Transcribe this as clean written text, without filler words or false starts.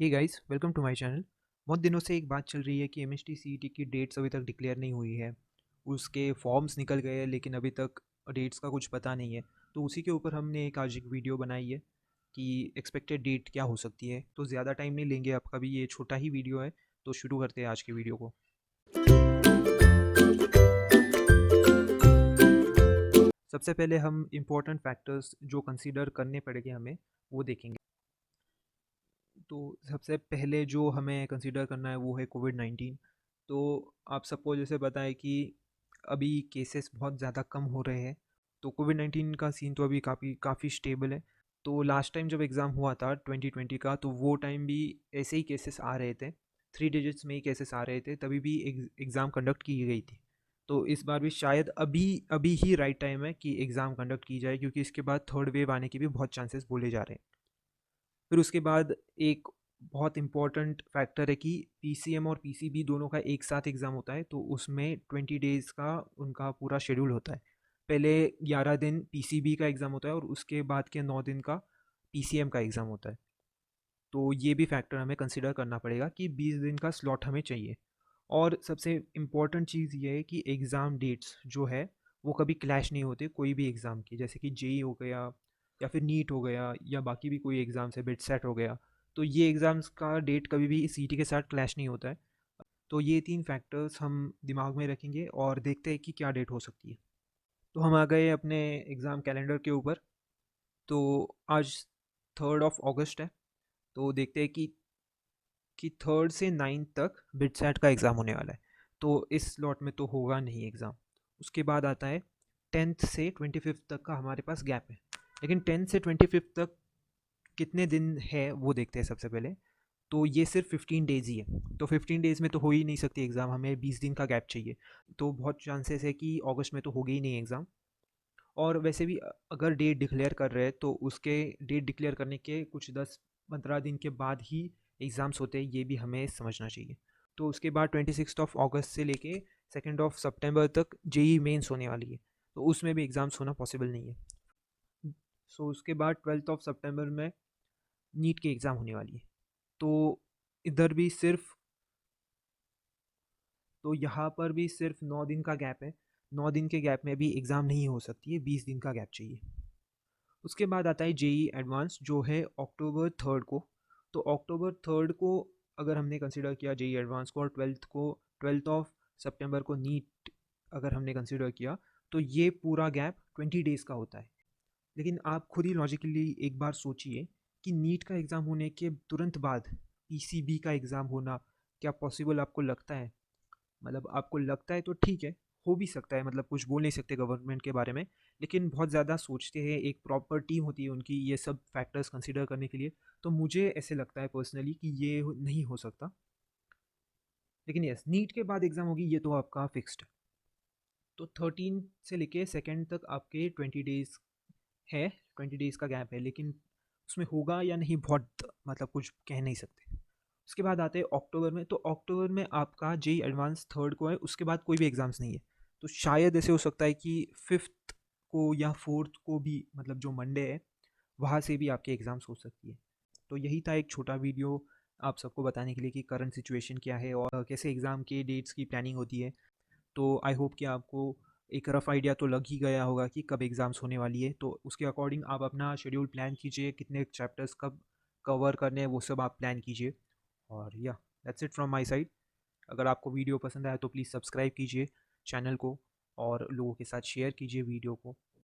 Hey guys, welcome to my channel. बहुत दिनों से एक बात चल रही है कि एमएचटी सीईटी की डेट्स अभी तक डिक्लेयर नहीं हुई है। उसके फॉर्म्स निकल गए हैं लेकिन अभी तक डेट्स का कुछ पता नहीं है। तो उसी के ऊपर हमने आज एक वीडियो बनाई है कि एक्सपेक्टेड डेट क्या हो सकती है। तो ज़्यादा टाइम नहीं लेंगे आपका भी, ये छोटा ही वीडियो है। तो शुरू करते हैं आज के वीडियो को। सबसे पहले हम इम्पोर्टेंट फैक्टर्स जो कंसीडर करने पड़ेंगे हमें, वो देखेंगे। तो सबसे पहले जो हमें कंसीडर करना है वो है कोविड-19। तो आप सबको जैसे पता है कि अभी केसेस बहुत ज़्यादा कम हो रहे हैं। तो कोविड-19 का सीन तो अभी काफ़ी स्टेबल है। तो लास्ट टाइम जब एग्ज़ाम हुआ था 2020 का, तो वो टाइम भी ऐसे ही केसेस आ रहे थे। 3 डिजिट्स में ही केसेस आ रहे थे, तभी भी एग्ज़ाम कंडक्ट की गई थी। तो इस बार भी शायद अभी अभी ही राइट टाइम है कि एग्ज़ाम कंडक्ट की जाए, क्योंकि इसके बाद थर्ड वेव आने के भी बहुत चांसेस बोले जा रहे हैं। फिर उसके बाद एक बहुत इम्पॉर्टेंट फैक्टर है कि पीसीएम और पीसीबी दोनों का एक साथ एग्ज़ाम होता है। तो उसमें 20 डेज़ का उनका पूरा शेड्यूल होता है। पहले 11 दिन पीसीबी का एग्ज़ाम होता है और उसके बाद के 9 दिन का पीसीएम का एग्ज़ाम होता है। तो ये भी फैक्टर हमें कंसिडर करना पड़ेगा कि 20 दिन का स्लॉट हमें चाहिए। और सबसे इम्पॉर्टेंट चीज़ ये है कि एग्ज़ाम डेट्स जो है वो कभी क्लैश नहीं होते कोई भी एग्ज़ाम की, जैसे कि जेई हो गया या फिर नीट हो गया या बाकी भी कोई एग्ज़ाम्स है, बिट सेट हो गया। तो ये एग्ज़ाम्स का डेट कभी भी सीईटी के साथ क्लैश नहीं होता है। तो ये 3 फैक्टर्स हम दिमाग में रखेंगे और देखते हैं कि क्या डेट हो सकती है। तो हम आ गए अपने एग्ज़ाम कैलेंडर के ऊपर। तो आज 3 अगस्त है। तो देखते हैं कि 3 से 9 तक बिट सेट का एग्ज़ाम होने वाला है। तो इस स्लॉट में तो होगा नहीं एग्ज़ाम। उसके बाद आता है 10th से 25th तक का हमारे पास गैप है। लेकिन 10th से 25th तक कितने दिन है वो देखते हैं सबसे पहले। तो ये सिर्फ 15 डेज़ ही है। तो 15 डेज़ में तो हो ही नहीं सकती एग्ज़ाम, हमें 20 दिन का गैप चाहिए। तो बहुत चांसेस है कि अगस्त में तो होगी ही नहीं एग्ज़ाम। और वैसे भी अगर डेट डिक्लेयर कर रहे हैं तो उसके डेट डिक्लेयर करने के कुछ 10-15 दिन के बाद ही एग्ज़ाम्स होते हैं, ये भी हमें समझना चाहिए। तो उसके बाद 26 अगस्त से लेके 2 सितंबर तक जेई मेंस होने वाली है। तो उसमें भी एग्ज़ाम्स होना पॉसिबल नहीं है। सो उसके बाद 12 सितंबर में नीट की एग्ज़ाम होने वाली है। तो इधर भी सिर्फ तो यहाँ पर भी सिर्फ 9 दिन का गैप है। 9 दिन के गैप में भी एग्ज़ाम नहीं हो सकती है, 20 दिन का गैप चाहिए। उसके बाद आता है जेई एडवांस जो है अक्टूबर 3 को। तो अक्टूबर 3 को अगर हमने कंसिडर किया जेई एडवांस को, और 12 सितंबर को नीट अगर हमने कंसिडर किया, तो ये पूरा गैप 20 डेज़ का होता है। लेकिन आप खुद ही लॉजिकली एक बार सोचिए कि नीट का एग्ज़ाम होने के तुरंत बाद पीसीबी का एग्ज़ाम होना क्या पॉसिबल आपको लगता है? मतलब आपको लगता है तो ठीक है, हो भी सकता है, मतलब कुछ बोल नहीं सकते गवर्नमेंट के बारे में। लेकिन बहुत ज़्यादा सोचते हैं, एक प्रॉपर टीम होती है उनकी ये सब फैक्टर्स कंसिडर करने के लिए। तो मुझे ऐसे लगता है पर्सनली कि ये नहीं हो सकता। लेकिन यस, नीट के बाद एग्ज़ाम होगी, ये तो आपका फिक्स्ड है। तो 13 से लेके 2 तक आपके 20 डेज़ है, 20 डेज़ का गैप है। लेकिन उसमें होगा या नहीं, बहुत मतलब कुछ कह नहीं सकते। उसके बाद आते हैं अक्टूबर में। तो अक्टूबर में आपका जेई एडवांस 3 को है, उसके बाद कोई भी एग्ज़ाम्स नहीं है। तो शायद ऐसे हो सकता है कि 5th को या 4th को भी, मतलब जो मंडे है वहाँ से भी आपके एग्ज़ाम्स हो सकती है। तो यही था एक छोटा वीडियो आप सबको बताने के लिए कि करंट सिचुएशन क्या है और कैसे एग्ज़ाम के डेट्स की प्लानिंग होती है। तो आई होप कि आपको एक रफ़ आइडिया तो लग ही गया होगा कि कब एग्ज़ाम्स होने वाली है। तो उसके अकॉर्डिंग आप अपना शेड्यूल प्लान कीजिए, कितने चैप्टर्स कब कवर करने हैं वो सब आप प्लान कीजिए। और या that's it from my side. अगर आपको वीडियो पसंद आया तो प्लीज़ सब्सक्राइब कीजिए चैनल को और लोगों के साथ शेयर कीजिए वीडियो को।